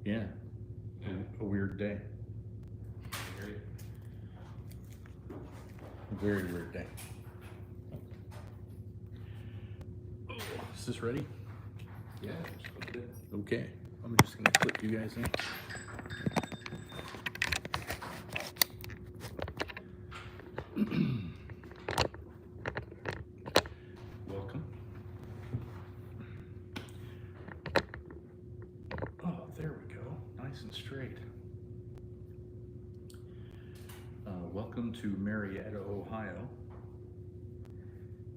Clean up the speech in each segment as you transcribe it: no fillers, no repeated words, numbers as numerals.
Yeah, a weird day. A very weird day. Oh, is this ready? Yeah. Okay, I'm just gonna clip you guys in. Welcome. Oh, there we go. Nice and straight. Welcome to Marietta, Ohio.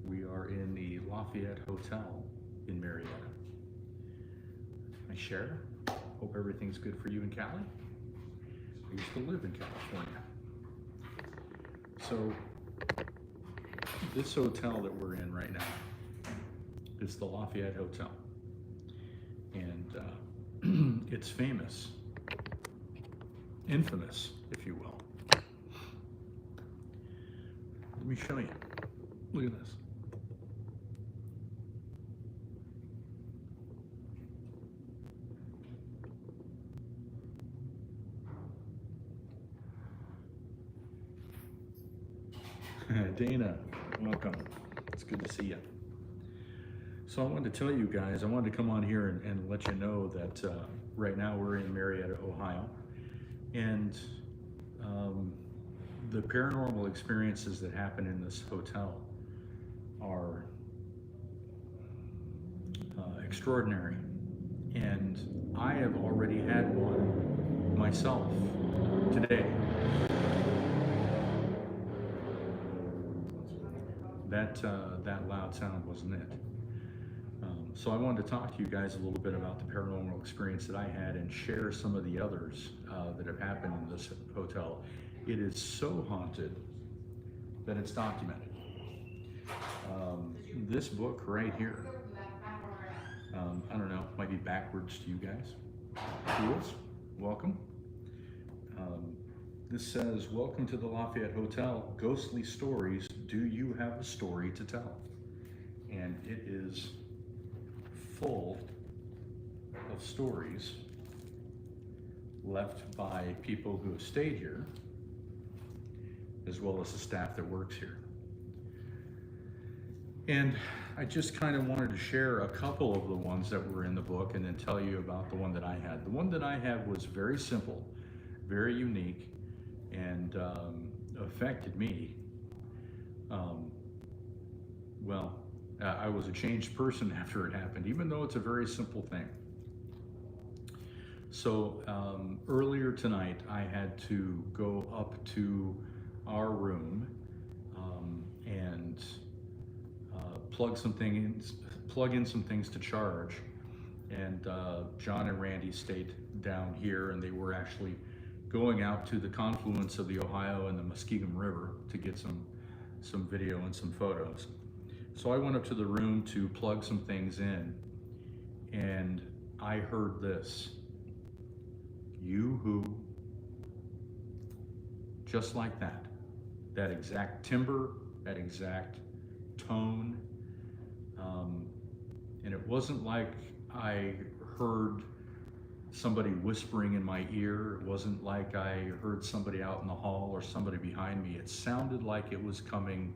We are in the Lafayette Hotel in Marietta. I share. Hope everything's good for you in Cali. I used to live in California. So this hotel that we're in right now is the Lafayette Hotel. And it's famous, infamous, if you will. Let me show you. Look at this. Dana, welcome. It's good to see you. So I wanted to tell you guys, I wanted to come on here and let you know that right now we're in Marietta, Ohio. And the paranormal experiences that happen in this hotel are extraordinary. And I have already had one myself today. That loud sound wasn't it. So I wanted to talk to you guys a little bit about the paranormal experience that I had and share some of the others that have happened in this hotel. It is so haunted that it's documented. This book right here, I don't know, might be backwards to you guys. Fools, welcome. This says, welcome to the Lafayette Hotel, ghostly stories, do you have a story to tell? And it is full of stories left by people who have stayed here, as well as the staff that works here. And I just kind of wanted to share a couple of the ones that were in the book and then tell you about the one that I had. The one that I had was very simple, very unique, and affected me. I was a changed person after it happened, even though it's a very simple thing. So earlier tonight, I had to go up to our room and plug in some things to charge. And John and Randy stayed down here, and they were actually going out to the confluence of the Ohio and the Muskingum River to get some video and some photos. So I went up to the room to plug some things in, and I heard this. You who? Just like that. That exact timbre, that exact tone. And it wasn't like I heard somebody whispering in my ear. It wasn't like I heard somebody out in the hall or somebody behind me. It sounded like it was coming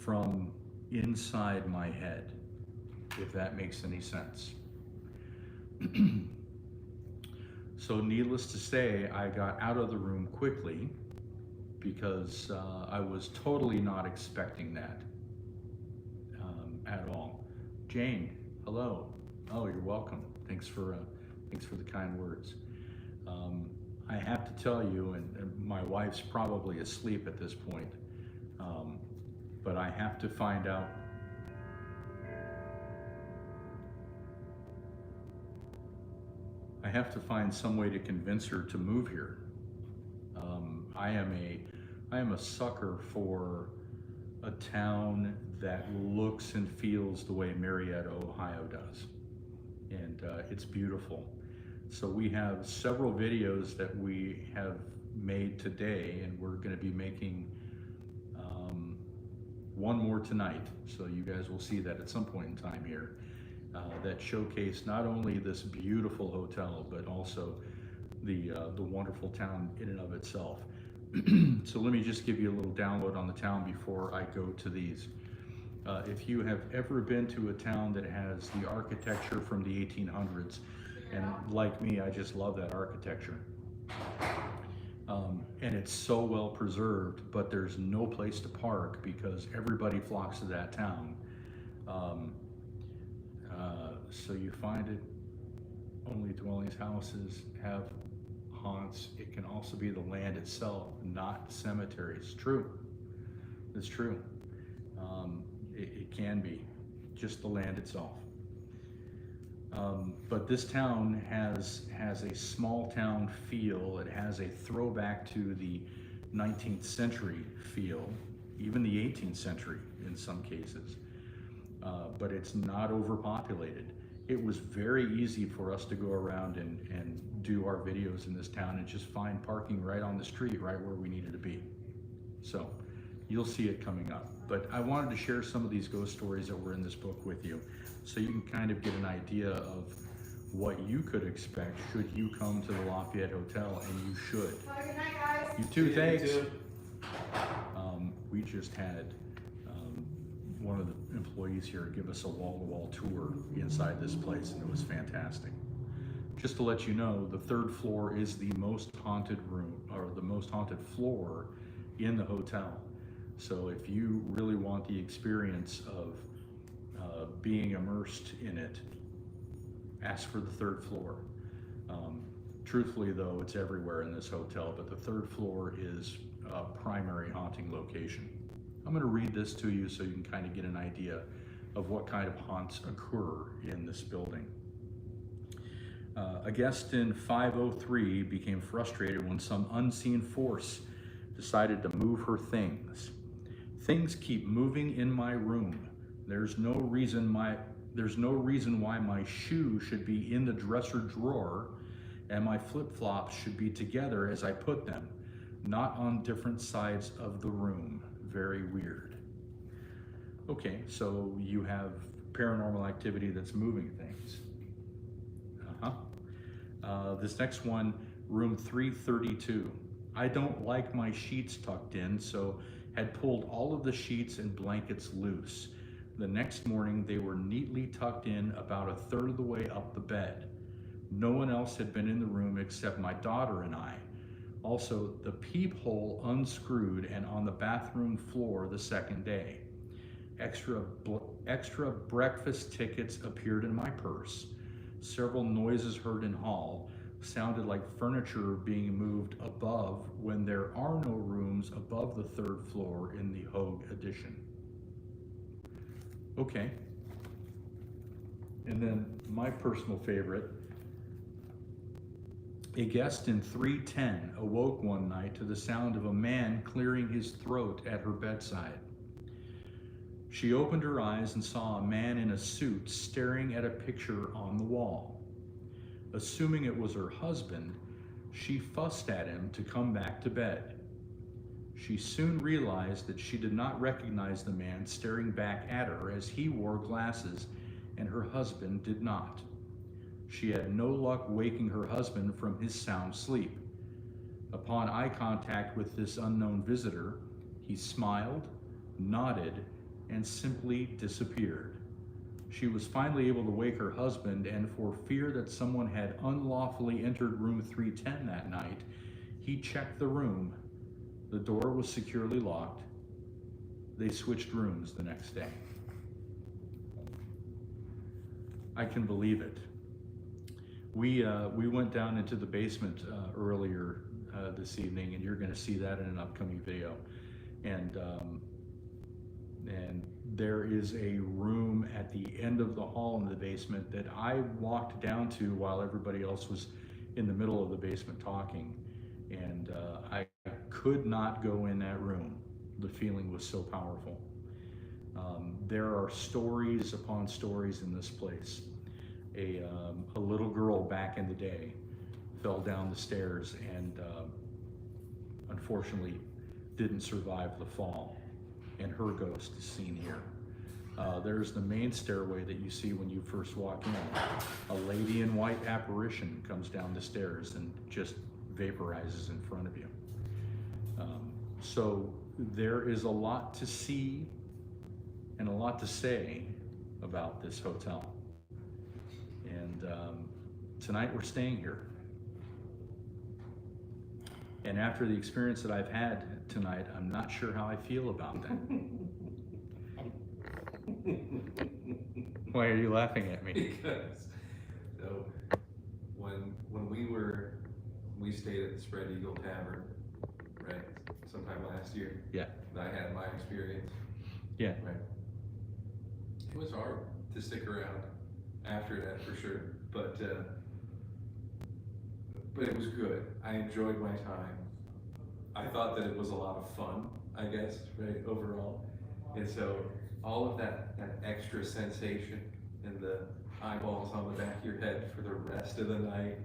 from inside my head, if that makes any sense. So needless to say, I got out of the room quickly because I was totally not expecting that at all. Jane, hello. Oh, you're welcome. Thanks for the kind words. I have to tell you, and my wife's probably asleep at this point, but I have to find out. I have to find some way to convince her to move here. I am a sucker for a town that looks and feels the way Marietta, Ohio does. And it's beautiful. So we have several videos that we have made today, and we're going to be making one more tonight. So you guys will see that at some point in time here. that showcase not only this beautiful hotel, but also the wonderful town in and of itself. So let me just give you a little download on the town before I go to these. If you have ever been to a town that has the architecture from the 1800s, and like me, I just love that architecture. And it's so well preserved, but there's no place to park because everybody flocks to that town. So you find it, only dwellings, houses have haunts. It can also be the land itself, not cemeteries. True, it's true. It can be just the land itself. But this town has a small town feel. It has a throwback to the 19th century feel, even the 18th century in some cases. But it's not overpopulated. It was very easy for us to go around and do our videos in this town and just find parking right on the street, right where we needed to be. So you'll see it coming up. But I wanted to share some of these ghost stories that were in this book with you, so you can kind of get an idea of what you could expect should you come to the Lafayette Hotel, and you should. Well, good night, guys. You too, thanks. You too. We just had one of the employees here give us a wall-to-wall tour inside this place, and it was fantastic. Just to let you know, the third floor is the most haunted room, or the most haunted floor in the hotel. So if you really want the experience of being immersed in it, ask for the third floor. Truthfully though, it's everywhere in this hotel, but the third floor is a primary haunting location. I'm going to read this to you so you can kind of get an idea of what kind of haunts occur in this building. A guest in 503 became frustrated when some unseen force decided to move her things. Things keep moving in my room. There's no reason why my shoe should be in the dresser drawer and my flip-flops should be together as I put them, not on different sides of the room. Very weird. Okay, so you have paranormal activity that's moving things. This next one, room 332. I don't like my sheets tucked in, so had pulled all of the sheets and blankets loose. The next morning, they were neatly tucked in about a third of the way up the bed. No one else had been in the room except my daughter and I. Also, the peephole unscrewed and on the bathroom floor the second day. Extra breakfast tickets appeared in my purse. Several noises heard in hall sounded like furniture being moved above when there are no rooms above the third floor in the Hogue addition. Okay. And then my personal favorite, a guest in 310 awoke one night to the sound of a man clearing his throat at her bedside. She opened her eyes and saw a man in a suit staring at a picture on the wall. Assuming it was her husband, she fussed at him to come back to bed. She soon realized that she did not recognize the man staring back at her, as he wore glasses and her husband did not. She had no luck waking her husband from his sound sleep. Upon eye contact with this unknown visitor, he smiled, nodded, and simply disappeared. She was finally able to wake her husband, and for fear that someone had unlawfully entered room 310 that night, he checked the room. The door was securely locked. They switched rooms the next day. I can believe it. We went down into the basement earlier this evening, and you're going to see that in an upcoming video. And there is a room at the end of the hall in the basement that I walked down to while everybody else was in the middle of the basement talking, and I could not go in that room. The feeling was so powerful. There are stories upon stories in this place. A little girl back in the day fell down the stairs and unfortunately didn't survive the fall, and her ghost is seen here. There's the main stairway that you see when you first walk in. A lady in white apparition comes down the stairs and just vaporizes in front of you. So there is a lot to see and a lot to say about this hotel. And tonight we're staying here. And after the experience that I've had tonight, I'm not sure how I feel about that. Why are you laughing at me? Because so when we stayed at the Spread Eagle Tavern, right, sometime last year. Yeah. And I had my experience. Yeah. Right. It was hard to stick around after that for sure, but it was good. I enjoyed my time. I thought that it was a lot of fun, I guess, right, overall. And so all of that extra sensation and the eyeballs on the back of your head for the rest of the night,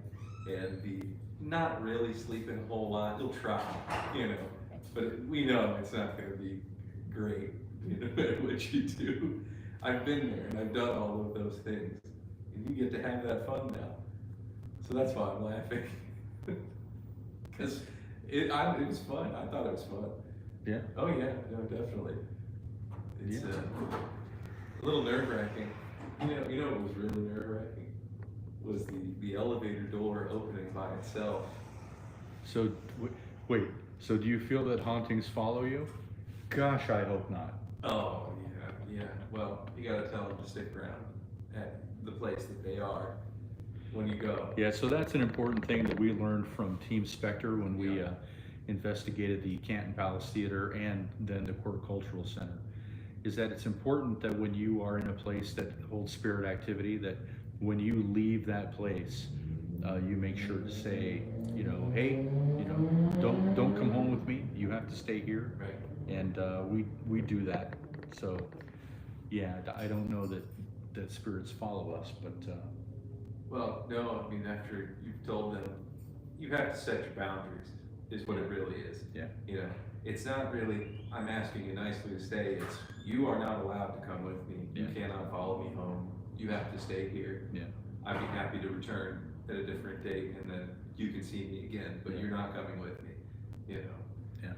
and the not really sleeping a whole lot. You'll try, you know, but we know it's not going to be great, you know, at what you do. I've been there and I've done all of those things, and you get to have that fun now. So that's why I'm laughing, because it was fun. I thought it was fun. Yeah. Oh yeah, no, definitely. It's a little nerve-wracking. You know what was really nerve-wracking was the elevator door opening by itself. So, wait, so do you feel that hauntings follow you? Gosh, I hope not. Oh yeah. Well, you gotta tell them to stick around at the place that they are when you go. Yeah, so that's an important thing that we learned from Team Spectre when we investigated the Canton Palace Theater and then the Horticultural Center, is that it's important that when you are in a place that holds spirit activity, that when you leave that place, you make sure to say, you know, hey, you know, don't come home with me. You have to stay here. Right. And we do that. So yeah, I don't know that spirits follow us, but Well, no, I mean, after you've told them, you have to set your boundaries, is what it really is. yeah. You know, it's not really, I'm asking you nicely to stay, it's, you are not allowed to come with me. You Yeah. cannot follow me home. You have to stay here. Yeah. I'd be happy to return at a different date, and then you can see me again, but you're not coming with me, you know? Yeah.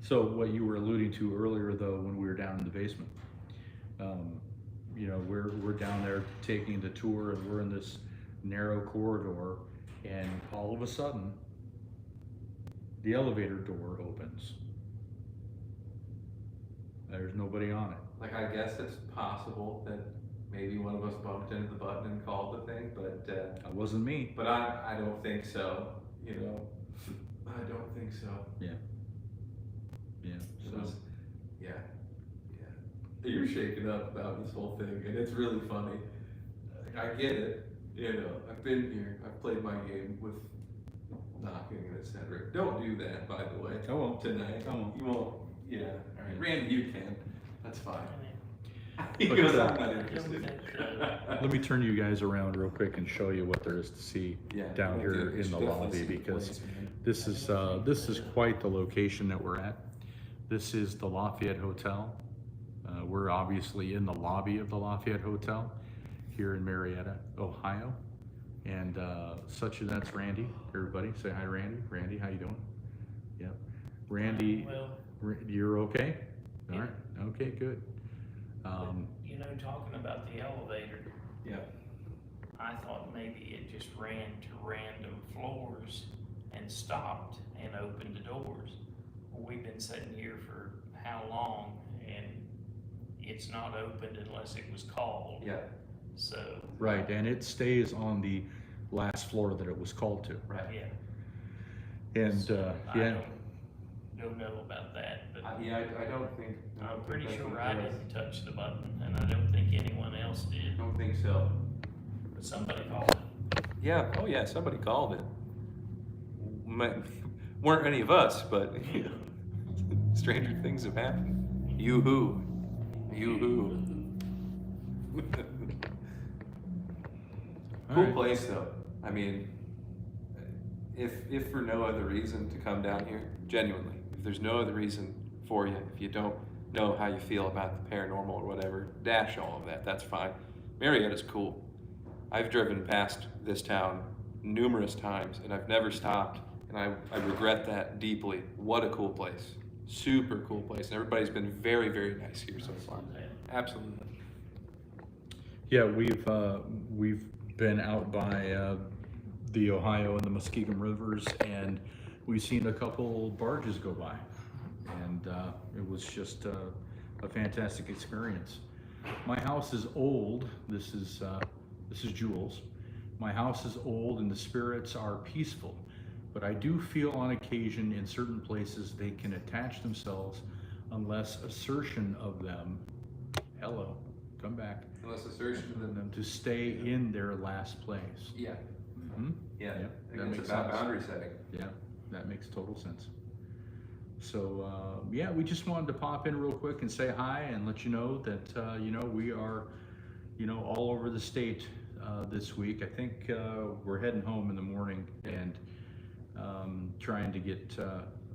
So what you were alluding to earlier, though, when we were down in the basement, you know, we're down there taking the tour, and we're in this narrow corridor, and all of a sudden, the elevator door opens. There's nobody on it. Like, I guess it's possible that maybe one of us bumped into the button and called the thing, but That wasn't me. but I don't think so, you know? I don't think so. Yeah. Yeah. It So was, yeah. You're shaken up about this whole thing, and it's really funny. I get it, you know, I've been here, I've played my game with knocking and etc. Don't do that, by the way. I won't. Tonight. I won't. You won't, yeah. All right. Randy, you can. That's fine. But, Because I'm not interested. let me turn you guys around real quick and show you what there is to see down here in the lobby, because this is quite the location that we're at. This is the Lafayette Hotel. We're obviously in the lobby of the Lafayette Hotel here in Marietta, Ohio. And that's Randy. Everybody say hi, Randy. Randy, how you doing? Yep. Randy, Well, you're okay? All right. Okay, good. you know, talking about the elevator, Yeah. I thought maybe it just ran to random floors and stopped and opened the doors. Well, we've been sitting here for how long, and it's not opened unless it was called. Yeah. So, Right, and it stays on the last floor that it was called to. Right. yeah. And So, yeah, I don't know about that, but I don't think. I'm pretty sure I didn't touch the button, and I don't think anyone else I did, don't think so. but somebody called it. Yeah, oh yeah, somebody called it. Weren't any of us, but stranger things have happened. You-hoo. You-hoo. All Cool right. place though. I mean, if for no other reason to come down here, genuinely, if there's no other reason for you, if you don't know how you feel about the paranormal or whatever, dash all of that. That's fine. Marietta's cool. I've driven past this town numerous times and I've never stopped, and I regret that deeply. What a cool place. Super cool place. And everybody's been very, very nice here so far. Absolutely. Yeah, we've been out by the Ohio and the Muskegum rivers, and we've seen a couple barges go by, and it was just a fantastic experience. My house is old. This is Jules. My house is old, and the spirits are peaceful, but I do feel on occasion in certain places they can attach themselves unless assertion of them. Hello, come back. Unless assertion of Them to stay in their last place. Yeah. Hmm? Yeah. Yep, I that think makes it's about sense. boundary setting. Yeah, that makes total sense. So yeah, we just wanted to pop in real quick and say hi and let you know that we are all over the state this week. I think we're heading home in the morning and trying to get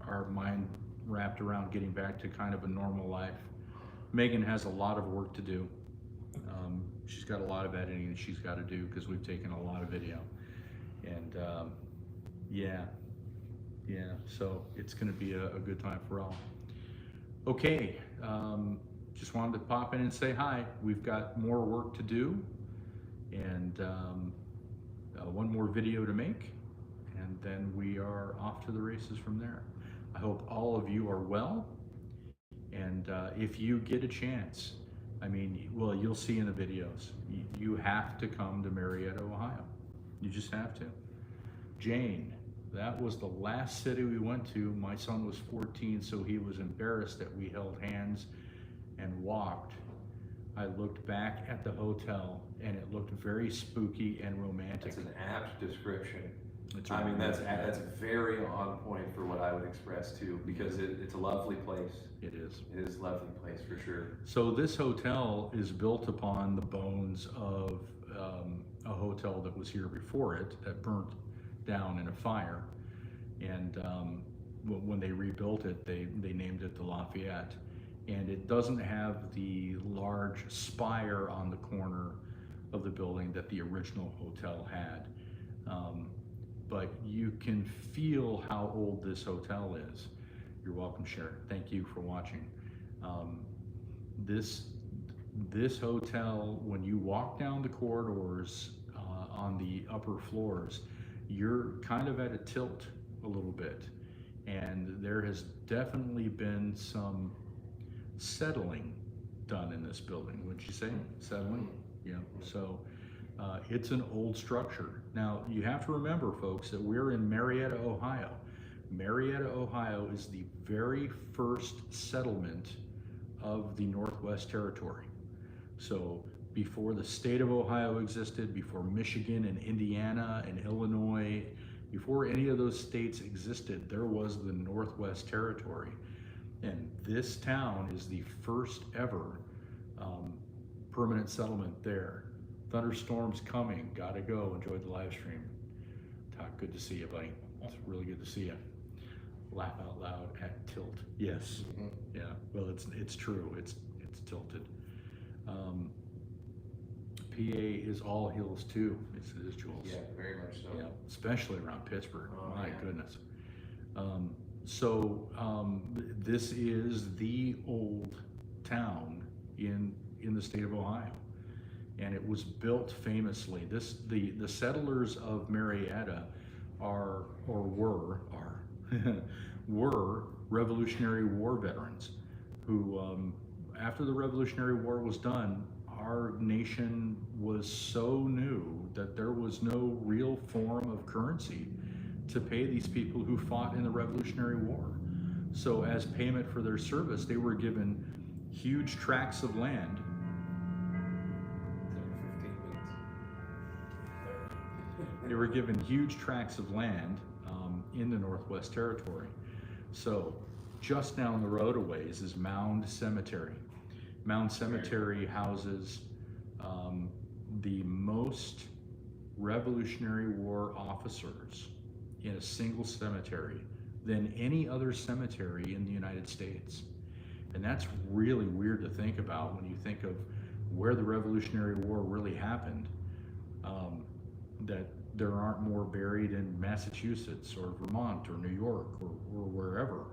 our mind wrapped around getting back to kind of a normal life. Megan has a lot of work to do. She's got a lot of editing that she's got to do because we've taken a lot of video, and yeah, so it's going to be a good time for all. Okay, just wanted to pop in and say hi. We've got more work to do, and one more video to make, and then we are off to the races from there. I hope all of you are well, and if you get a chance, I mean, well, you'll see in the videos, you have to come to Marietta, Ohio. You just have to. Jane, that was the last city we went to. My son was 14, so he was embarrassed that we held hands and walked. I looked back at the hotel and it looked very spooky and romantic. That's an apt description. It's I mean, that's romantic. very on point for what I would express too, because it's a lovely place. It is. It is a lovely place for sure. So this hotel is built upon the bones of a hotel that was here before it that burnt down in a fire, and when they rebuilt it, they named it the Lafayette, and it doesn't have the large spire on the corner of the building that the original hotel had, but you can feel how old this hotel is. You're welcome, Sharon. Thank you for watching. This hotel, when you walk down the corridors on the upper floors, you're kind of at a tilt a little bit, and there has definitely been some settling done in this building. Wouldn't you say? Settling? Yeah. So it's an old structure. Now you have to remember, folks, that we're in Marietta, Ohio. Marietta, Ohio is the very first settlement of the Northwest Territory. So before the state of Ohio existed, before Michigan and Indiana and Illinois, before any of those states existed, there was the Northwest Territory. And this town is the first ever permanent settlement there. Thunderstorms coming, gotta go, enjoy the live stream. Todd, good to see you, buddy. It's really good to see you. Laugh out loud at tilt. Yes. Mm-hmm. Yeah. Well, it's true. It's tilted. PA is all hills too. It is, Jules. Yeah, very much so. Yeah, especially around Pittsburgh. Oh, My yeah. goodness. This is the old town in the state of Ohio, and it was built famously. The settlers of Marietta were Revolutionary War veterans who, after the Revolutionary War was done, our nation was so new that there was no real form of currency to pay these people who fought in the Revolutionary War. So as payment for their service, they were given huge tracts of land. 15 minutes. They were given huge tracts of land in the Northwest Territory. So just down the road a ways is Mound Cemetery. Mound Cemetery houses the most Revolutionary War officers in a single cemetery than any other cemetery in the United States. And that's really weird to think about when you think of where the Revolutionary War really happened, that there aren't more buried in Massachusetts or Vermont or New York or wherever.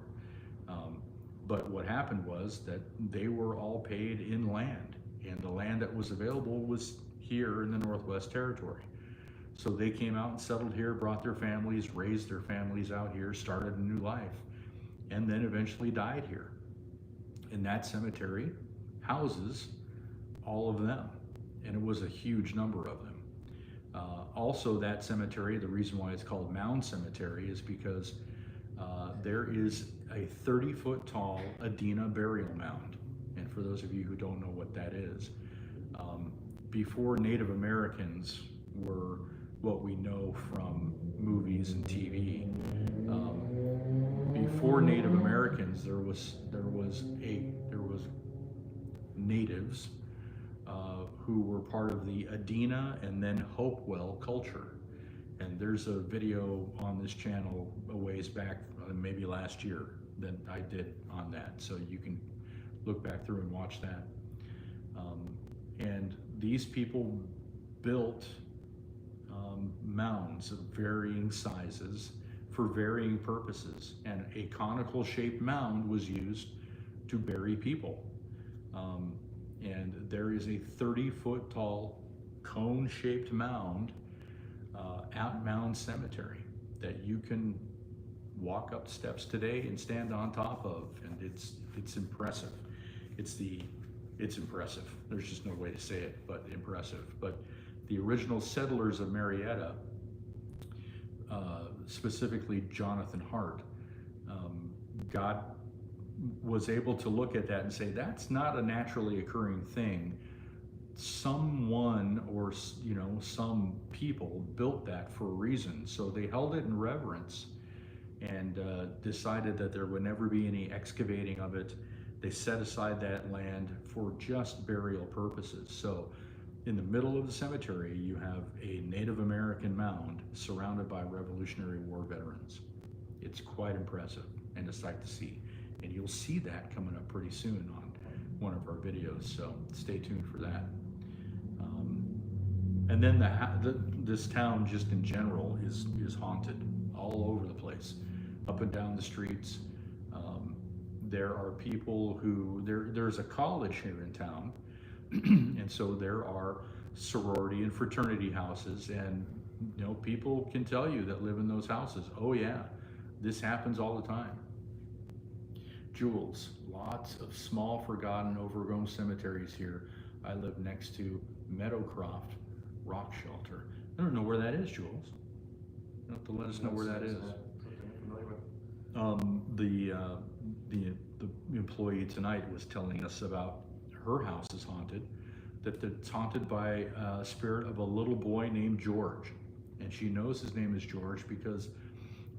But what happened was that they were all paid in land, and the land that was available was here in the Northwest Territory. So they came out and settled here, brought their families, raised their families out here, started a new life, and then eventually died here. And that cemetery houses all of them, and it was a huge number of them. Also, that cemetery, the reason why it's called Mound Cemetery is because there is a 30-foot tall Adena burial mound. And for those of you who don't know what that is, before Native Americans were what we know from movies and TV, before Native Americans, there was natives who were part of the Adena and then Hopewell culture. And there's a video on this channel a ways back, maybe last year, that I did on that. So you can look back through and watch that. And these people built mounds of varying sizes for varying purposes. And a conical shaped mound was used to bury people. And there is a 30-foot tall cone-shaped mound at Mound Cemetery that you can walk up steps today and stand on top of, and it's impressive. It's impressive. There's just no way to say it, but impressive. But the original settlers of Marietta, specifically Jonathan Hart, God was able to look at that and say, that's not a naturally occurring thing. Someone or some people built that for a reason. So they held it in reverence and decided that there would never be any excavating of it. They set aside that land for just burial purposes. So in the middle of the cemetery, you have a Native American mound surrounded by Revolutionary War veterans. It's quite impressive and a sight to see. And you'll see that coming up pretty soon on one of our videos, so stay tuned for that. And then this town just in general is haunted all over the place, up and down the streets. There are people who, there's a college here in town, and so there are sorority and fraternity houses, and people can tell you that live in those houses, oh yeah, this happens all the time. Jules, lots of small, forgotten, overgrown cemeteries here. I live next to Meadowcroft Rock Shelter. I don't know where that is, Jules. You have to let us know where that is. The employee tonight was telling us about her house is haunted, that it's haunted by a spirit of a little boy named George. And she knows his name is George because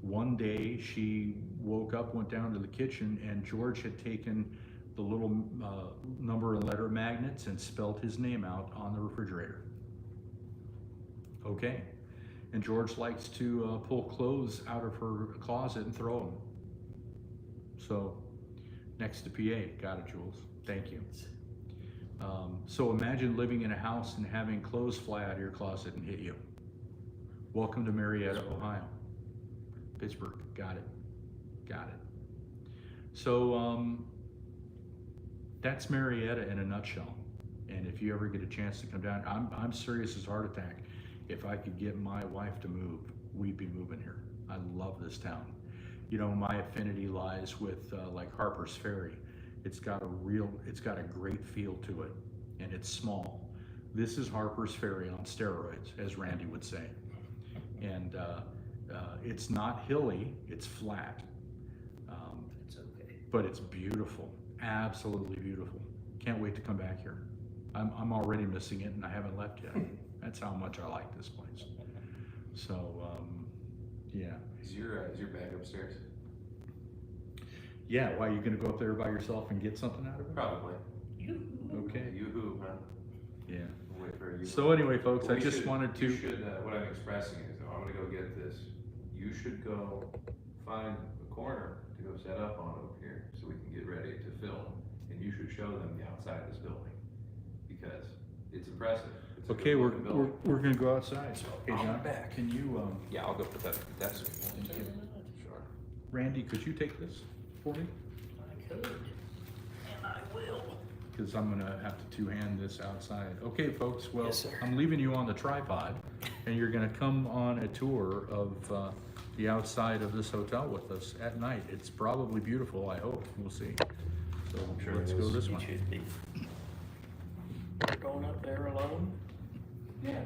one day she woke up, went down to the kitchen, and George had taken the little number and letter magnets and spelled his name out on the refrigerator. Okay. And George likes to pull clothes out of her closet and throw them. So, next to PA. Got it, Jules. Thank you. So imagine living in a house and having clothes fly out of your closet and hit you. Welcome to Marietta, Ohio. Pittsburgh. Got it. Got it. So that's Marietta in a nutshell. And if you ever get a chance to come down, I'm serious as a heart attack. If I could get my wife to move, we'd be moving here. I love this town. My affinity lies with like Harper's Ferry. It's got a great feel to it, and it's small. This is Harper's Ferry on steroids, as Randy would say. And it's not hilly, it's flat. It's okay. But it's beautiful, absolutely beautiful. Can't wait to come back here. I'm already missing it, and I haven't left yet. That's how much I like this place. So, yeah. Is your bag upstairs? Yeah, why, you gonna go up there by yourself and get something out of it? Probably. Okay. Yoo-hoo, huh? Yeah. We'll wait for you. So anyway, folks, Well, I just wanted to. You should, what I'm expressing is, I'm gonna go get this. You should go find a corner to go set up on over here so we can get ready to film. and you should show them the outside of this building, because it's impressive. It's a Okay, good-looking building. we're gonna go outside. Okay, I'll be John, back. can you, Yeah, I'll go put that at the desk. Sure. Randy, could you take this for me? I could, and I will. Because I'm gonna have to two-hand this outside. Okay, folks, well, Yes, sir. I'm leaving you on the tripod, and you're gonna come on a tour of the outside of this hotel with us at night. It's probably beautiful, I hope. We'll see. So let's go this It way. should be. We're going up there alone? Yeah.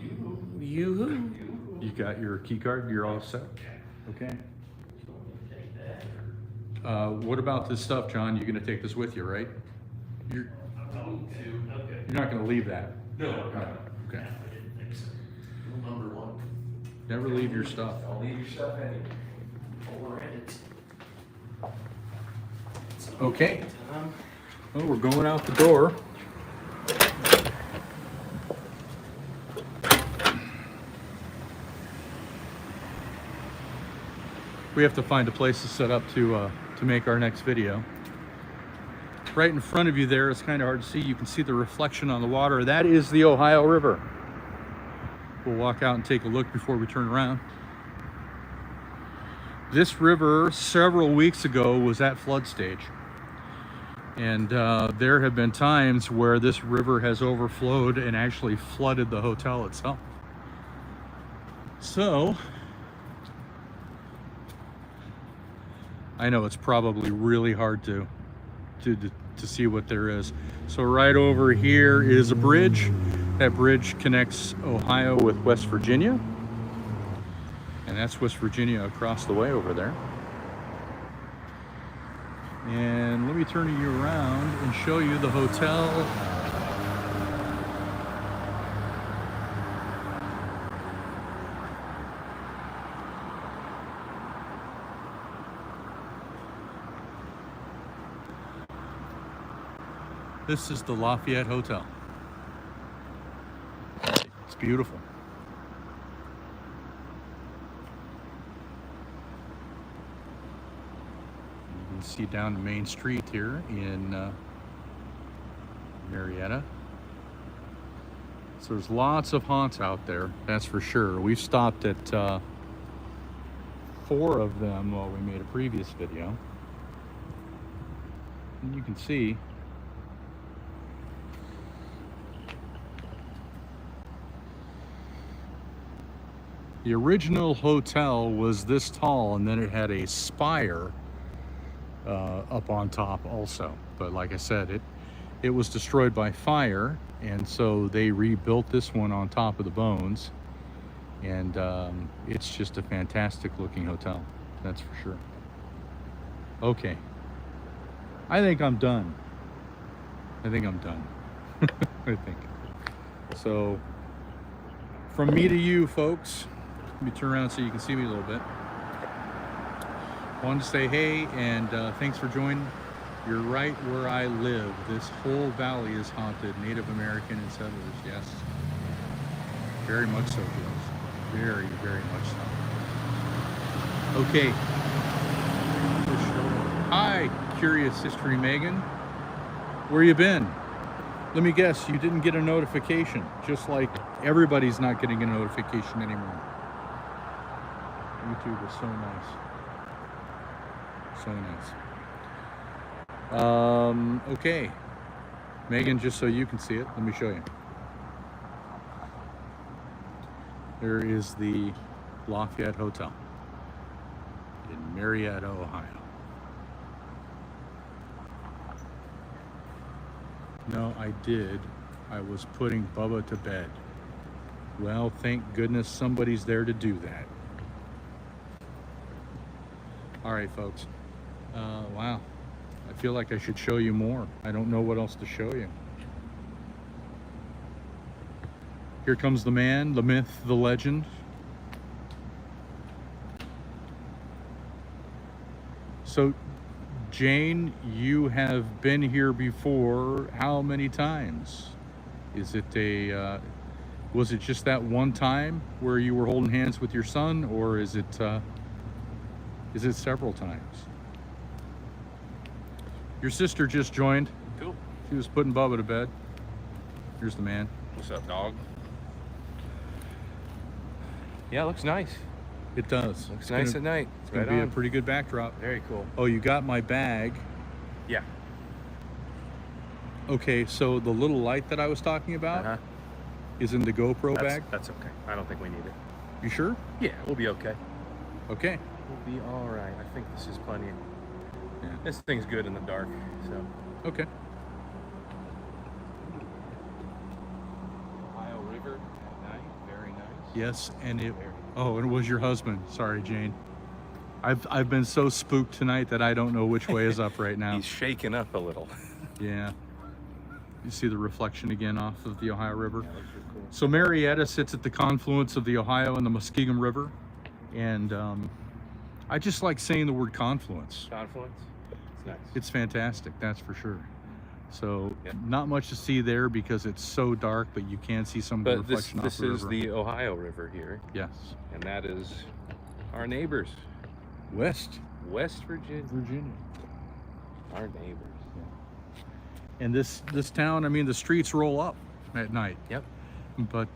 You. You. You got your key card? You're all set? Okay. Take that. What about this stuff, John? You're gonna take this with you, right? You're Okay. you're not gonna leave that? No. Okay. I didn't think so. Rule number 1. Never leave your stuff. Don't leave your stuff anywhere. Or edit. Okay. Well, we're going out the door. We have to find a place to set up to make our next video. Right in front of you there, it's kind of hard to see. You can see the reflection on the water. That is the Ohio River. We'll walk out and take a look before we turn around. This river several weeks ago was at flood stage. And there have been times where this river has overflowed and actually flooded the hotel itself. So, I know it's probably really hard to see what there is. So right over here is a bridge. That bridge connects Ohio with West Virginia. And that's West Virginia across the way over there. And let me turn you around and show you the hotel. This is the Lafayette Hotel. It's beautiful. You can see down Main Street here in Marietta. So there's lots of haunts out there, that's for sure. We've stopped at 4 of them while we made a previous video. And you can see the original hotel was this tall, and then it had a spire up on top also. But like I said, it was destroyed by fire, and so they rebuilt this one on top of the bones. And it's just a fantastic looking hotel, that's for sure. Okay, I think I'm done. I think. So, from me to you folks, let me turn around so you can see me a little bit. Wanted to say hey, and thanks for joining. You're right where I live. This whole valley is haunted, Native American and settlers, yes. Very much so, girls. Very, very much so. Okay. Hi, Curious History Megan. Where you been? Let me guess, you didn't get a notification, just like everybody's not getting a notification anymore. YouTube is so nice. So nice. Okay. Megan, just so you can see it, let me show you. There is the Lafayette Hotel in Marietta, Ohio. No, I did. I was putting Bubba to bed. Well, thank goodness somebody's there to do that. All right, folks. Wow. I feel like I should show you more. I don't know what else to show you. Here comes the man, the myth, the legend. So, Jane, you have been here before how many times? Is it was it just that one time where you were holding hands with your son, or is it several times? Your sister just joined. Cool. She was putting Bubba to bed. Here's the man. What's up, dog? Yeah, it looks nice. It does. Looks It's nice gonna, at night. It's gonna be a pretty good backdrop. Very cool. Oh, you got my bag. Yeah. Okay, so the little light that I was talking about Uh-huh. is in the GoPro bag. That's okay. I don't think we need it. You sure? Yeah, we'll be okay. Okay. We'll be all right. I think this is plenty. Yeah. This thing's good in the dark, so. Okay. Ohio River at night, very nice. Yes, and it. Oh, and it was your husband. Sorry, Jane. I've been so spooked tonight that I don't know which way is up right now. He's shaking up a little. Yeah. You see the reflection again off of the Ohio River. Yeah, those are cool. So Marietta sits at the confluence of the Ohio and the Muskingum River, and I just like saying the word confluence. Confluence? It's nice. It's fantastic, that's for sure. So Yeah. not much to see there because it's so dark, but you can see some of the But this reflection off the is river. the Ohio River here, Yes. and that is our neighbors, West West Virginia. Virginia. Our neighbors. And this town, I mean, the streets roll up at night, Yep. but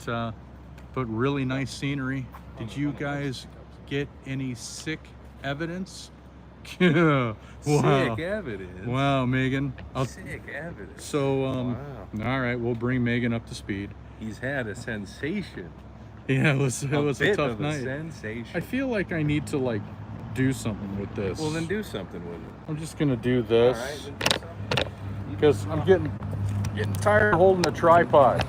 really nice scenery. Did you guys get any sick evidence? Yeah. Wow. Sick evidence. Wow, Megan. Sick evidence. So, Wow. all right, we'll bring Megan up to speed. He's had a sensation. Yeah, it was a bit tough of night. A sensation. I feel like I need to like do something with this. Well, then do something with it. I'm just gonna do All this right, then do something. because I'm getting tired of holding the tripod.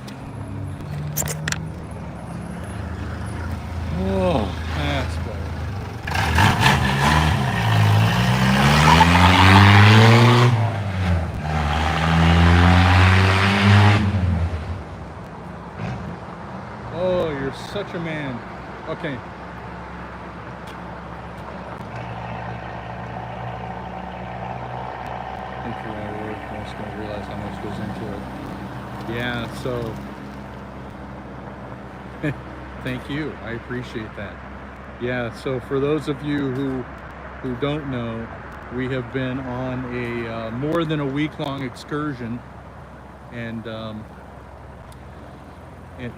Oh, that's better. Oh, you're such a man. Okay. Thank you, I was going to realize how much goes into it. Yeah, so thank you. I appreciate that. Yeah, so for those of you who don't know, we have been on a more than a week-long excursion, and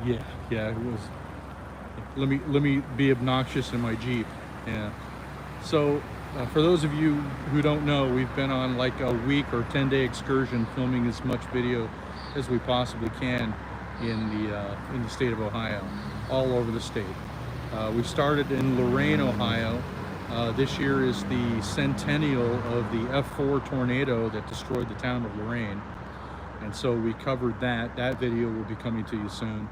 yeah, it was. Let me be obnoxious in my Jeep. Yeah. So for those of you who don't know, we've been on like a week or 10-day excursion, filming as much video as we possibly can in the state of Ohio, all over the state. We started in Lorain, Ohio. This year is the centennial of the F4 tornado that destroyed the town of Lorain. And so we covered that. That video will be coming to you soon.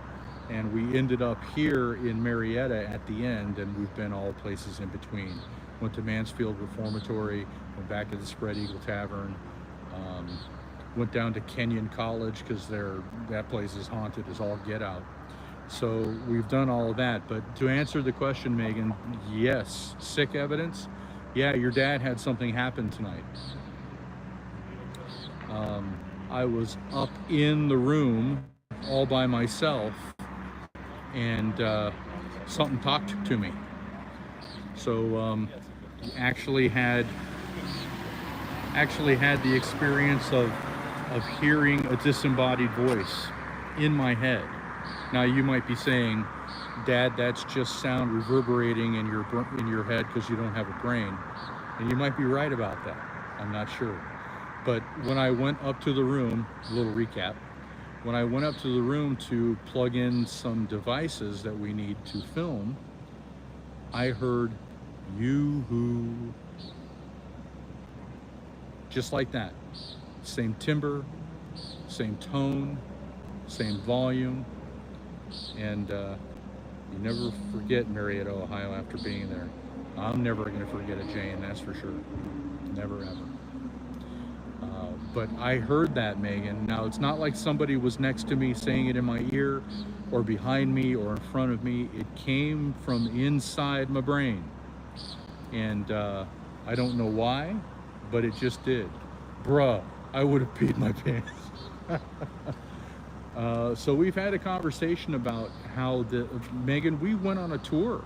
And we ended up here in Marietta at the end, and we've been all places in between. Went to Mansfield Reformatory, went back to the Spread Eagle Tavern, went down to Kenyon College because that place is haunted as all get out. So we've done all of that. But to answer the question, Megan, yes, sick evidence. Yeah, your dad had something happen tonight. I was up in the room all by myself, and something talked to me. So actually had the experience of hearing a disembodied voice in my head. Now you might be saying, Dad, that's just sound reverberating in your head because you don't have a brain, and you might be right about that. I'm not sure. But when I went up to the room, a little recap, when I went up to the room to plug in some devices that we need to film, I heard yoo-hoo. Just like that. Same timbre, same tone, same volume, and you never forget Marietta, Ohio after being there. I'm never going to forget it, Jane, that's for sure. Never ever. But I heard that, Megan. Now, it's not like somebody was next to me saying it in my ear or behind me or in front of me. It came from inside my brain. And I don't know why, but it just did. Bruh, I would have peed my pants. So we've had a conversation about how Megan, we went on a tour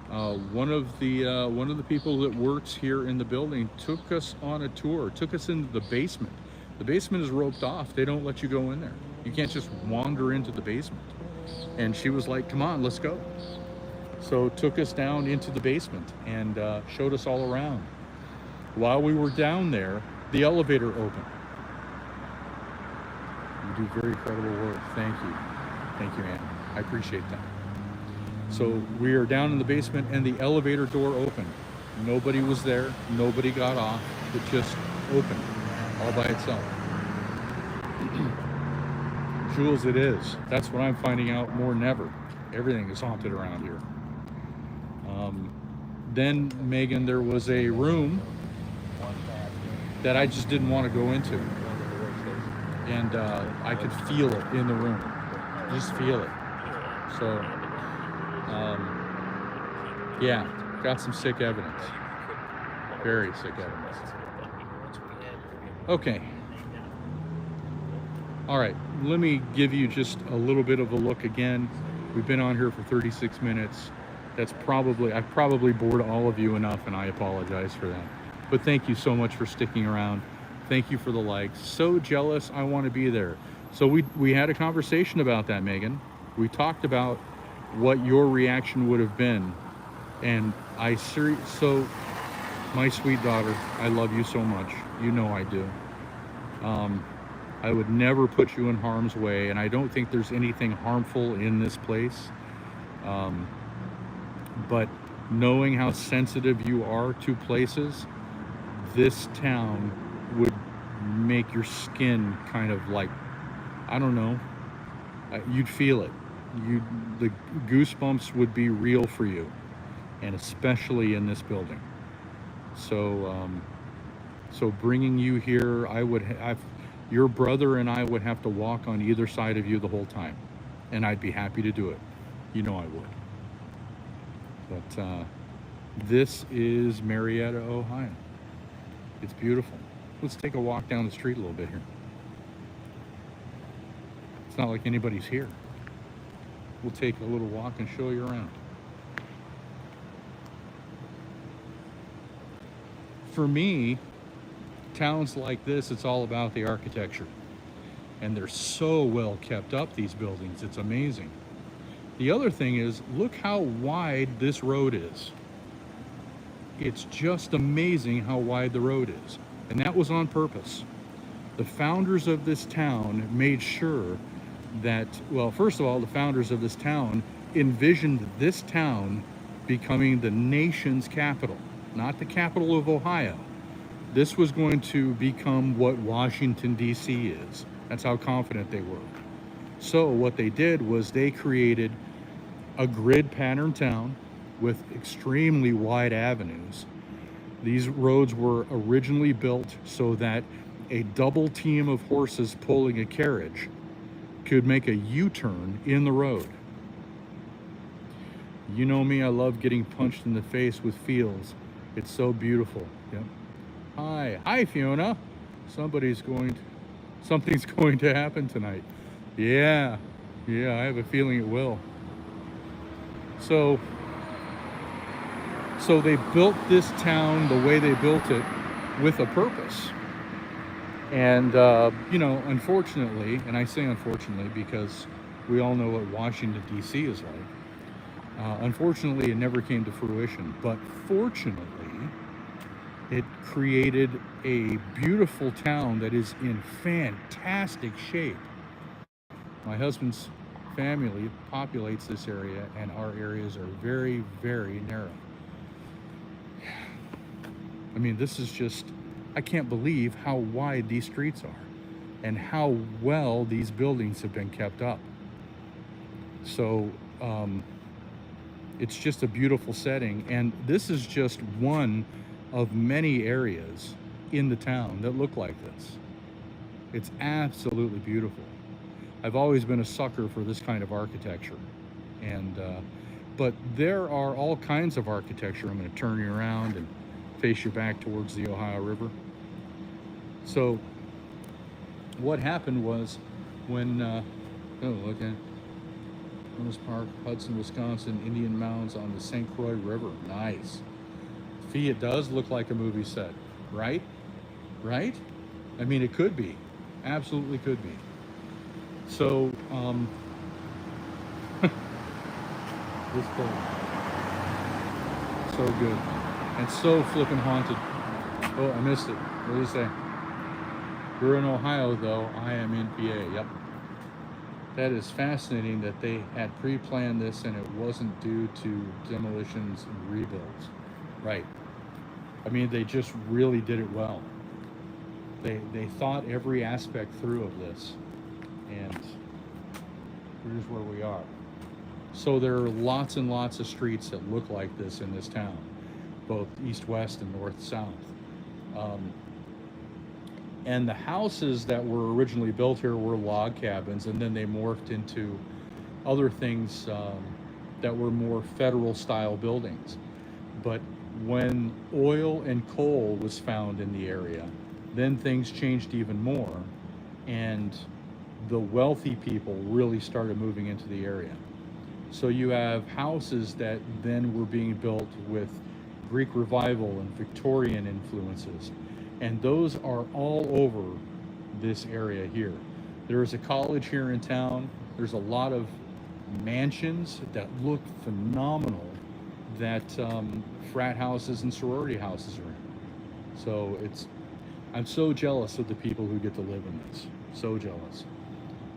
One of the people that works here in the building took us on a tour, took us into the basement. The basement is roped off. They don't let you go in there. You can't just wander into the basement. And she was like, "Come on, let's go." So took us down into the basement and showed us all around. While we were down there, the elevator opened. You do very incredible work. Thank you. Thank you, Ann. I appreciate that. So we are down in the basement and the elevator door opened. Nobody was there. Nobody got off. It just opened all by itself. Jules, it is. That's what I'm finding out more than ever. Everything is haunted around here. Then, Megan, there was a room that I just didn't want to go into. And I could feel it in the room. Just feel it. So, yeah, got some sick evidence. Very sick evidence. Okay. All right, let me give you just a little bit of a look again. We've been on here for 36 minutes. I've probably bored all of you enough, and I apologize for that. But thank you so much for sticking around. Thank you for the likes. So jealous, I want to be there. So we had a conversation about that, Megan. We talked about what your reaction would have been. And so my sweet daughter, I love you so much. You know I do. I would never put you in harm's way, and I don't think there's anything harmful in this place. But knowing how sensitive you are to places, this town would make your skin kind of like, I don't know, you'd feel it. The goosebumps would be real for you, and especially in this building. So, so bringing you here, your brother and I would have to walk on either side of you the whole time, and I'd be happy to do it. You know I would. But this is Marietta, Ohio. It's beautiful. Let's take a walk down the street a little bit here. It's not like anybody's here. We'll take a little walk and show you around. For me, towns like this, it's all about the architecture. And they're so well kept up, these buildings. It's amazing. The other thing is, look how wide this road is. It's just amazing how wide the road is. And that was on purpose. The founders of this town made sure that, well, first of all, the founders of this town envisioned this town becoming the nation's capital, not the capital of Ohio. This was going to become what Washington, D.C. is. That's how confident they were. So what they did was they created a grid pattern town with extremely wide avenues. These roads were originally built so that a double team of horses pulling a carriage could make a U-turn in the road. You know me, I love getting punched in the face with feels. It's so beautiful. Yep. Hi Fiona. Something's going to happen tonight. Yeah, I have a feeling it will. So they built this town the way they built it with a purpose. And, unfortunately, and I say unfortunately because we all know what Washington, D.C. is like. Unfortunately, it never came to fruition. But fortunately, it created a beautiful town that is in fantastic shape. My husband's family populates this area, and our areas are very, very narrow. I mean, this is just, I can't believe how wide these streets are and how well these buildings have been kept up. So it's just a beautiful setting, and this is just one of many areas in the town that look like this. It's absolutely beautiful. I've always been a sucker for this kind of architecture, and but there are all kinds of architecture. I'm going to turn you around and face you back towards the Ohio River. So what happened was when Wilderness Park, Hudson, Wisconsin, Indian Mounds on the St. Croix River. Nice. Fee, it does look like a movie set, right? Right? I mean, it could be. Absolutely could be. So, this place. So good. And so flippin' haunted. Oh, I missed it. What did he say? You're in Ohio, though. I am in PA. Yep. That is fascinating that they had pre-planned this and it wasn't due to demolitions and rebuilds. Right. I mean, they just really did it well. They thought every aspect through of this. And here's where we are. So there are lots and lots of streets that look like this in this town, both east-west and north-south. And the houses that were originally built here were log cabins, and then they morphed into other things that were more federal-style buildings. But when oil and coal was found in the area, then things changed even more, and the wealthy people really started moving into the area. So you have houses that then were being built with Greek Revival and Victorian influences. And those are all over this area here. There is a college here in town. There's a lot of mansions that look phenomenal that frat houses and sorority houses are in. So I'm so jealous of the people who get to live in this. So jealous.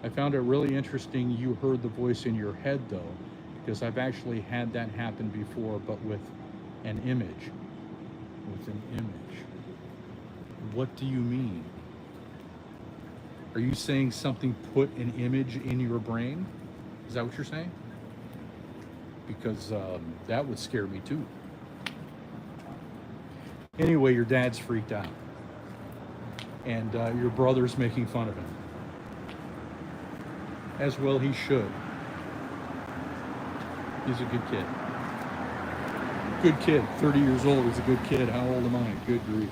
I found it really interesting you heard the voice in your head though, because I've actually had that happen before, but with an image. With an image. What do you mean? Are you saying something put an image in your brain? Is that what you're saying? Because that would scare me too. Anyway, your dad's freaked out. And your brother's making fun of him. As well he should. He's a good kid. Good kid. 30 years old. He's a good kid. How old am I? Good grief.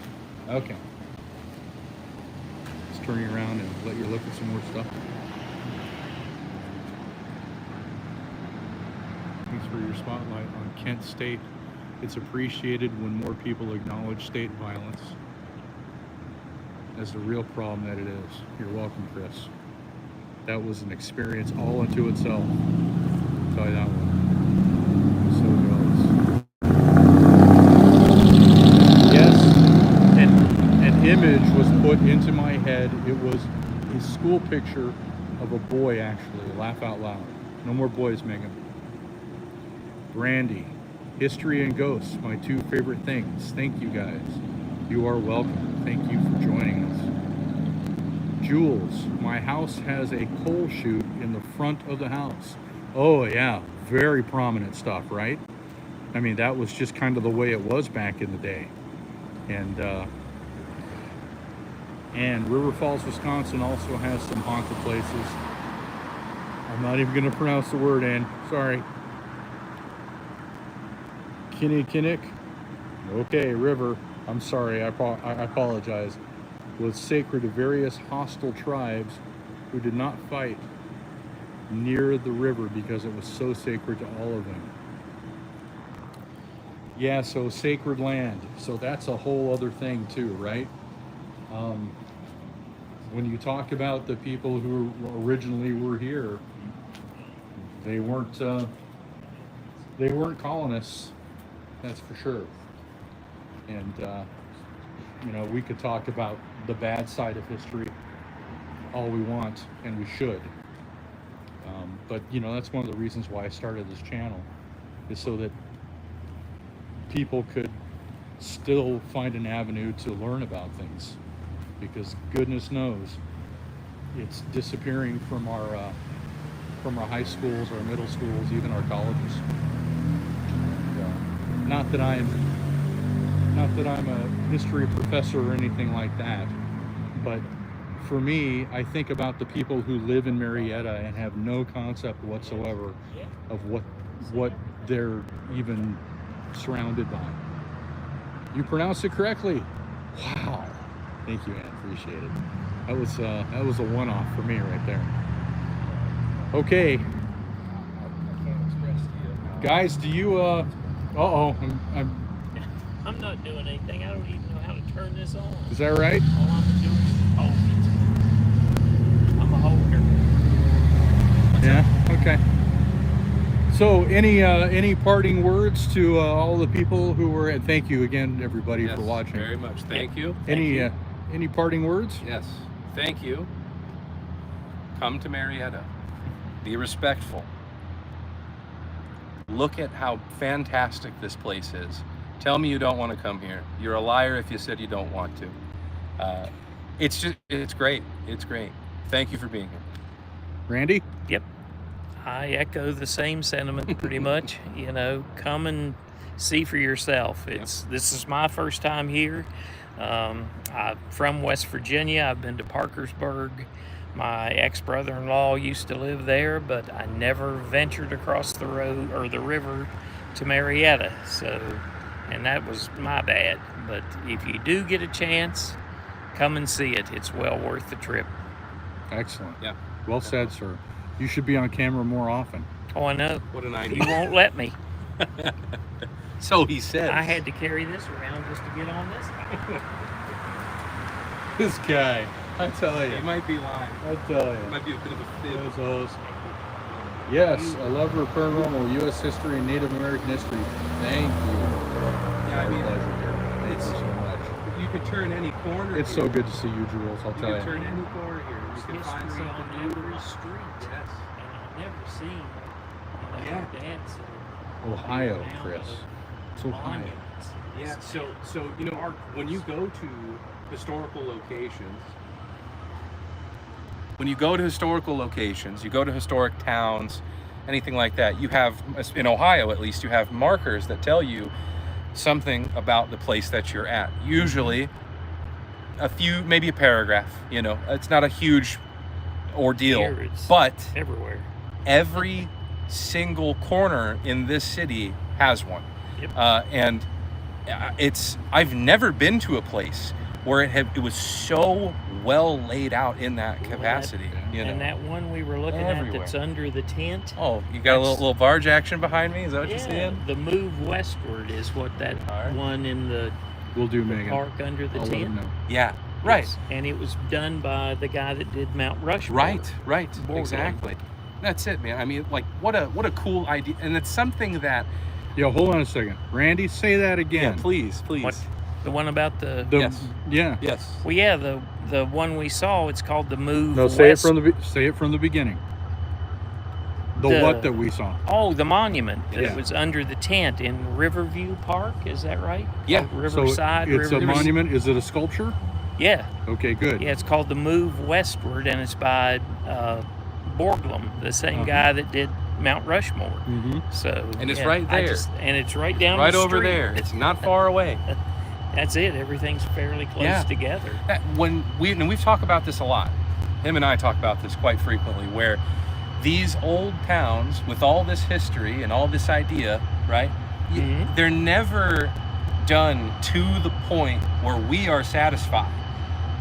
Okay. Let's turn you around and let you look at some more stuff. Thanks for your spotlight on Kent State. It's appreciated when more people acknowledge state violence as the real problem that it is. You're welcome, Chris. That was an experience all unto itself. I'll tell you that one. So jealous. Yes, an image was put into my head. It was a school picture of a boy, actually. Laugh out loud. No more boys, Megan. Brandy. History and ghosts, my two favorite things. Thank you, guys. You are welcome. Thank you for joining us. Jules, my house has a coal chute in the front of the house. Oh yeah, very prominent stuff, right? I mean, that was just kind of the way it was back in the day. And River Falls, Wisconsin also has some haunted places. I'm not even going to pronounce the word, Ann. Sorry. Kinnikinnick. Okay, River. I'm sorry. I apologize. Was sacred to various hostile tribes who did not fight near the river because it was so sacred to all of them. Yeah, so sacred land. So that's a whole other thing too, right? When you talk about the people who originally were here, they weren't colonists, that's for sure. And you know, we could talk about the bad side of history all we want, and we should. But you know, that's one of the reasons why I started this channel, is so that people could still find an avenue to learn about things, because goodness knows it's disappearing from our high schools, our middle schools, even our colleges. Not that I'm a history professor or anything like that, but for me, I think about the people who live in Marietta and have no concept whatsoever of what they're even surrounded by. You pronounced it correctly. Wow. Thank you, Ann. Appreciate it. That was a one-off for me right there. Okay. Guys, do you, uh-oh, I'm not doing anything. I don't even know how to turn this on. is that right? All I'm doing is hold it. I'm a holder. Yeah, okay. So any parting words to all the people who were, and thank you again, everybody, Yes, for watching. very much. Thank you. Any parting words? Yes. Thank you. Come to Marietta. Be respectful. Look at how fantastic this place is. Tell me you don't want to come here. You're a liar if you said you don't want to. It's great. It's great. Thank you for being here. Randy? Yep. I echo the same sentiment pretty much. You know, come and see for yourself. This is my first time here. I'm from West Virginia. I've been to Parkersburg. My ex-brother-in-law used to live there, but I never ventured across the road or the river to Marietta. So, and that was my bad. But if you do get a chance, come and see it. It's well worth the trip. Excellent. Yeah. Well said, sir. You should be on camera more often. Oh, I know. What an You idea. won't let me. So he says. I had to carry this around just to get on this guy. This guy, I tell He might be lying. I tell you. It might be a bit of a fib. As always. Yes, a lover of paranormal, U.S. history, and Native American history. Thank you. Yeah, I mean, Thank you so much. you could turn any corner. It's so good to see you, Jules, I'll You tell could you. turn any corner here. You There's can find history on something new. every street. Yes. And I've never seen, Yeah. your dad said, Ohio, mound Chris. of It's Ohio. monuments. Yeah. So you know, when you go to historical locations, you go to historic towns, anything like that, you have, in Ohio at least, you have markers that tell you something about the place that you're at. Usually a few, maybe a paragraph, you know, it's not a huge ordeal, Here it's but everywhere. every single corner in this city has one. Yep. And I've never been to a place where it was so well laid out in that Well, capacity. You know? And that one we were looking Everywhere. at that's under the tent. Oh, you got a little barge action behind me? Is that what you're Yeah, seeing? the move westward is what that All right. one in the We'll do, Megan. park under the I'll let him tent. know. Yeah. Right. Yes, and it was done by the guy that did Mount Rushmore. Right. Boardwalk. Exactly. That's it, man. I mean, like, what a cool idea. And it's something that, Yo, hold on a second. Randy, say that again. please. What? The one about the Yes. Yeah. Yes. well, yeah, the one we saw. It's called the move. No, say it west. from the beginning. The The- what that we saw. Oh, the monument that Yeah. was under the tent in Riverview Park. Is that right? Yeah. Oh, Riverside. So it's a River- monument. Is it a sculpture? Yeah, Okay, good. yeah. It's called the Move Westward, and it's by Borglum, the same Uh-huh. guy that did Mount Rushmore. Mm-hmm. So And it's yeah, right I there. and it's right down Right the over street. there. It's not far away. That's it. Everything's fairly close Yeah. together. We've talked about this a lot. Him and I talk about this quite frequently, where these old towns with all this history and all this idea, right? Mhm. They're never done to the point where we are satisfied,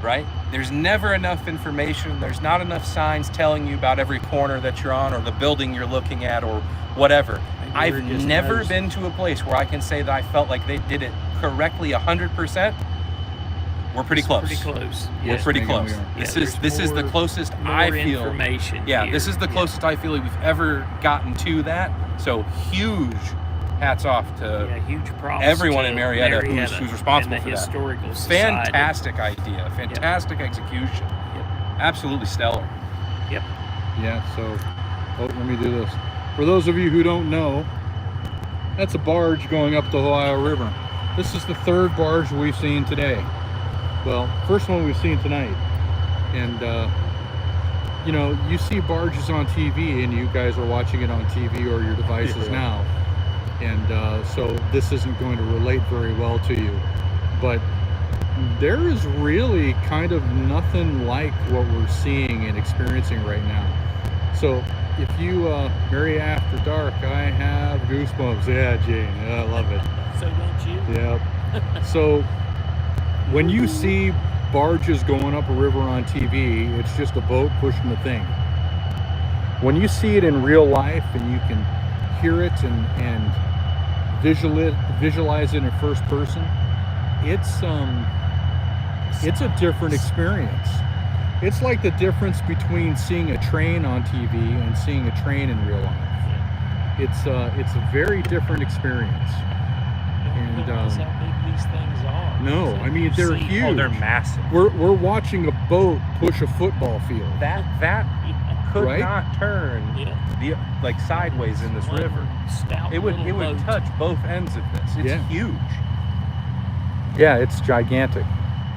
right? There's never enough information. There's not enough signs telling you about every corner that you're on or the building you're looking at or whatever. Maybe I've we're just never nosy. been to a place where I can say that I felt like they did it correctly 100%. We're pretty It's close. Pretty close. We're Yeah. pretty Megan, close. we are. Yeah, This there's is the more- closest More I feel. information. Yeah, here. this is the closest I feel like we've ever gotten to that. So huge hats off to Yeah, huge props everyone to in Marietta who's responsible and for the that. historical society. fantastic idea, fantastic execution, absolutely stellar. Yep. Yeah, so let me do this. For those of you who don't know, that's a barge going up the Ohio River. This is the third barge we've seen today. Well, first one we've seen tonight. And, you know, you see barges on TV and you guys are watching it on TV or your devices now. And so this isn't going to relate very well to you. But there is really kind of nothing like what we're seeing and experiencing right now. So if you, Mary After Dark, I have goosebumps. Yeah, Jane, I love it. So don't you? Yep. So when you see barges going up a river on TV, it's just a boat pushing the thing. When you see it in real life and you can hear it and visualize it in first person, it's a different experience. It's like the difference between seeing a train on TV and seeing a train in real life. It's a very different experience. And realize how big these things are. No, I mean they're huge. Oh, they're massive. We're watching a boat push a football field. That could Right? not turn like sideways in this river. It would touch both ends of this. It's Yeah. huge. Yeah, it's gigantic.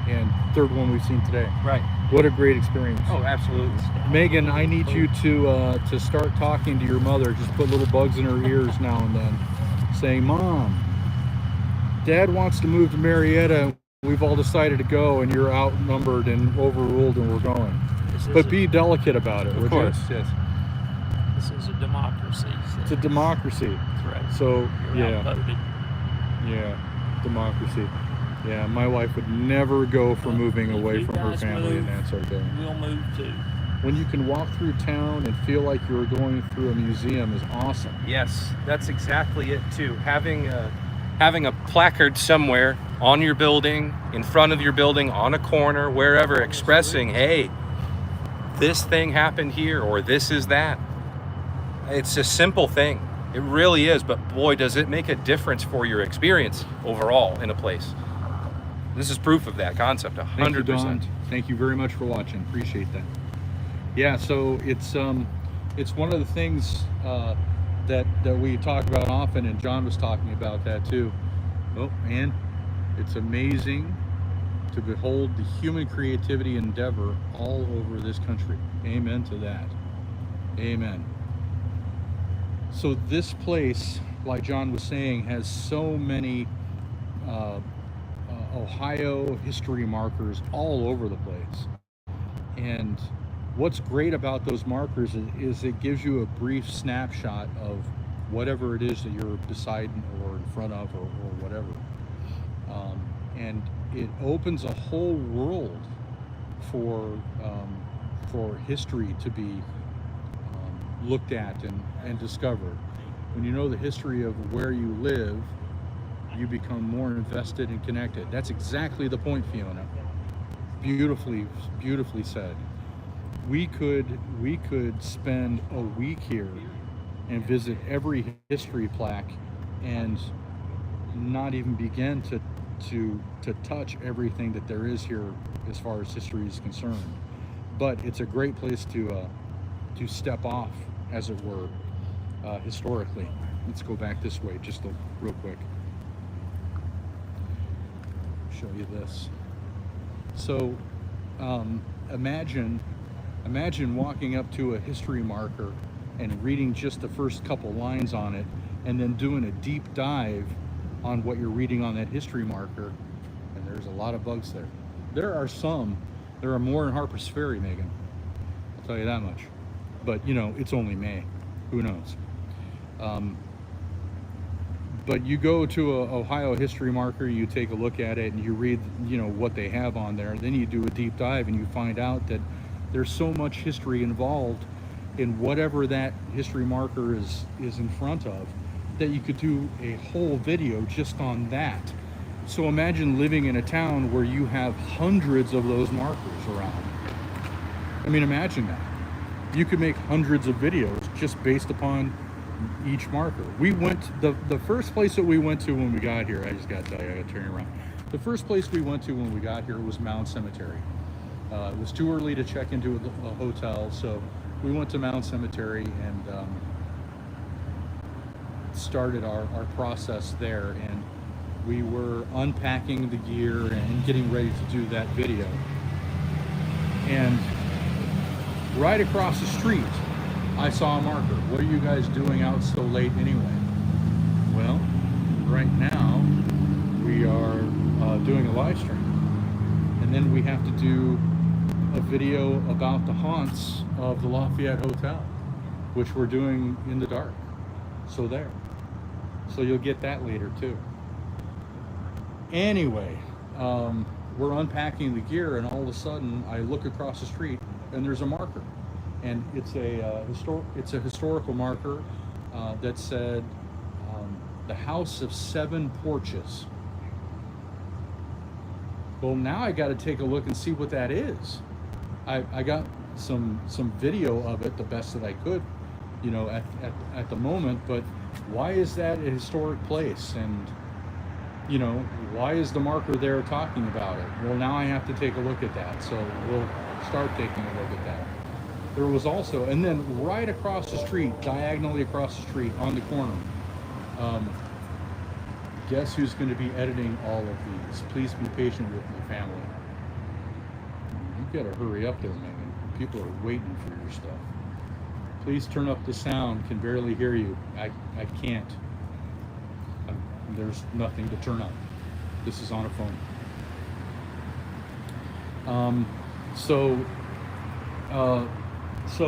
And third one we've seen today. Right. What a great experience. Oh, absolutely. Megan, I need you to start talking to your mother. Just put little bugs in her ears now and then, saying, "Mom, Dad wants to move to Marietta. We've all decided to go, and you're outnumbered and overruled, and we're going." But be delicate about it, Of would course, you? yes. This is a democracy. So It's a democracy. that's right. So You're yeah, outvoted. yeah, democracy. Yeah, my wife would never go for moving If away you from her guys family, move, and that's okay. We'll move too. When you can walk through town and feel like you're going through a museum is awesome. Yes, that's exactly it too. Having a placard somewhere on your building, in front of your building, on a corner, wherever, expressing, hey, this thing happened here, or this is that. It's a simple thing. It really is, but boy, does it make a difference for your experience overall in a place. This is proof of that concept, 100%. Thank you, Don. Thank you very much for watching. Appreciate that. Yeah, so it's one of the things that we talk about often, and John was talking about that too. Oh, and it's amazing to behold the human creativity endeavor all over this country. Amen to that. Amen. So this place, like John was saying, has so many Ohio history markers all over the place. And what's great about those markers is it gives you a brief snapshot of whatever it is that you're beside or in front of or whatever. And it opens a whole world for history to be looked at and discovered. When you know the history of where you live, you become more invested and connected. That's exactly the point, Fiona. Beautifully said. We could spend a week here and visit every history plaque and not even begin to touch everything that there is here as far as history is concerned. But it's a great place to step off, as it were, historically. Let's go back this way just real quick. Show you this. So imagine walking up to a history marker and reading just the first couple lines on it, and then doing a deep dive on what you're reading on that history marker, and there's a lot of bugs there. There are more in Harper's Ferry, Megan. I'll tell you that much. But it's only May. Who knows? But you go to a Ohio history marker, you take a look at it, and you read, what they have on there. Then you do a deep dive, and you find out that there's so much history involved in whatever that history marker is in front of, that you could do a whole video just on that. So imagine living in a town where you have hundreds of those markers around. I mean, imagine that. You could make hundreds of videos just based upon each marker. We went, the first place that we went to when we got here, I just gotta tell you, I gotta turn around. The first place we went to when we got here was Mound Cemetery. It was too early to check into a hotel, so we went to Mound Cemetery and started our process there. And we were unpacking the gear and getting ready to do that video. And right across the street, I saw a marker. What are you guys doing out so late anyway? Well, right now we are doing a live stream, and then we have to do a video about the haunts of the Lafayette Hotel, which we're doing in the dark. So you'll get that later too. Anyway, we're unpacking the gear, and all of a sudden I look across the street and there's a marker, and it's a historical marker that said the House of Seven Porches. Well, now I got to take a look and see what that is. I got some video of it, the best that I could, you know, at the moment. But why is that a historic place? And you know, why is the marker there talking about it? Well, now I have to take a look at that. So we'll start taking a look at that. There was also, and then right across the street, diagonally across the street on the corner, guess who's going to be editing all of these? Please be patient with me, family. You gotta hurry up there, Megan. People are waiting for your stuff. Please turn up the sound. Can barely hear you. I can't. There's nothing to turn up. This is on a phone. So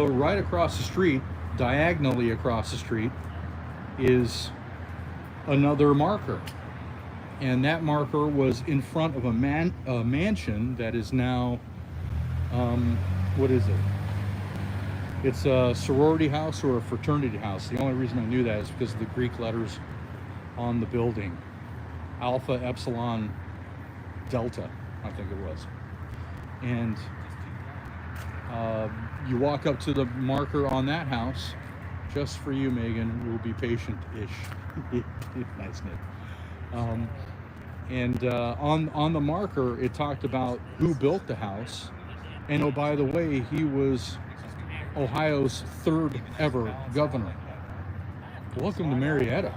right across the street, diagonally across the street, is another marker. And that marker was in front of a mansion that is now, what is it? It's a sorority house or a fraternity house. The only reason I knew that is because of the Greek letters on the building. Alpha, Epsilon, Delta, I think it was. And you walk up to the marker on that house, just for you, Megan. We'll be patient-ish. Nice, Nick. On the marker, it talked about who built the house. And oh, by the way, he was Ohio's third ever governor. Welcome to Marietta.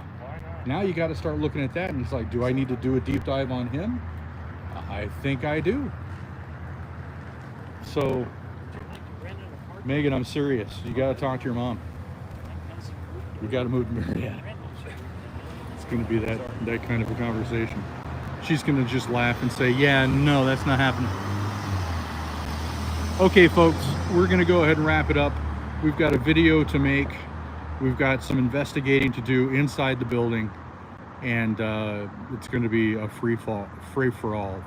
Now you got to start looking at that, and it's like, do I need to do a deep dive on him? I think I do. So, Megan, I'm serious. You got to talk to your mom. You got to move to Marietta. It's going to be that kind of a conversation. She's going to just laugh and say, yeah, no, that's not happening. Okay, folks, we're going to go ahead and wrap it up. We've got a video to make. We've got some investigating to do inside the building, and it's going to be a free for all,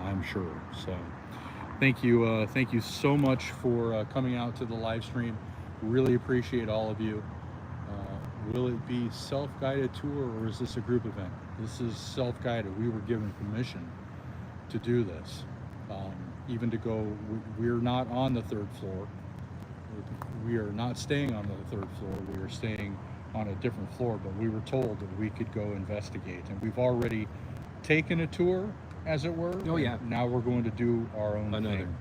I'm sure. So, thank you so much for coming out to the live stream. Really appreciate all of you. Will it be self-guided tour, or is this a group event? This is self-guided. We were given permission to do this, even to go. We're not on the third floor. We are not staying on the third floor. We are staying on a different floor, but we were told that we could go investigate, and we've already taken a tour, as it were. Oh yeah. Now we're going to do our own thing.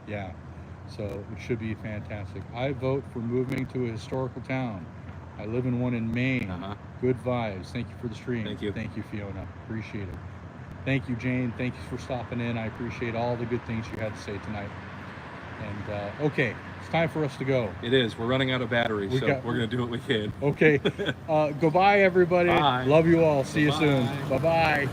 Yeah. So it should be fantastic. I vote for moving to a historical town. I live in one in Maine. Good vibes. Thank you for the stream. Thank you. Thank you, Fiona. Appreciate it. Thank you, Jane. Thank you for stopping in. I appreciate all the good things you had to say tonight. And okay, it's time for us to go. It is. We're running out of batteries, so we're going to do what we can. Okay. Goodbye, everybody. Bye. Love you all. See you soon. Bye-bye. Bye-bye.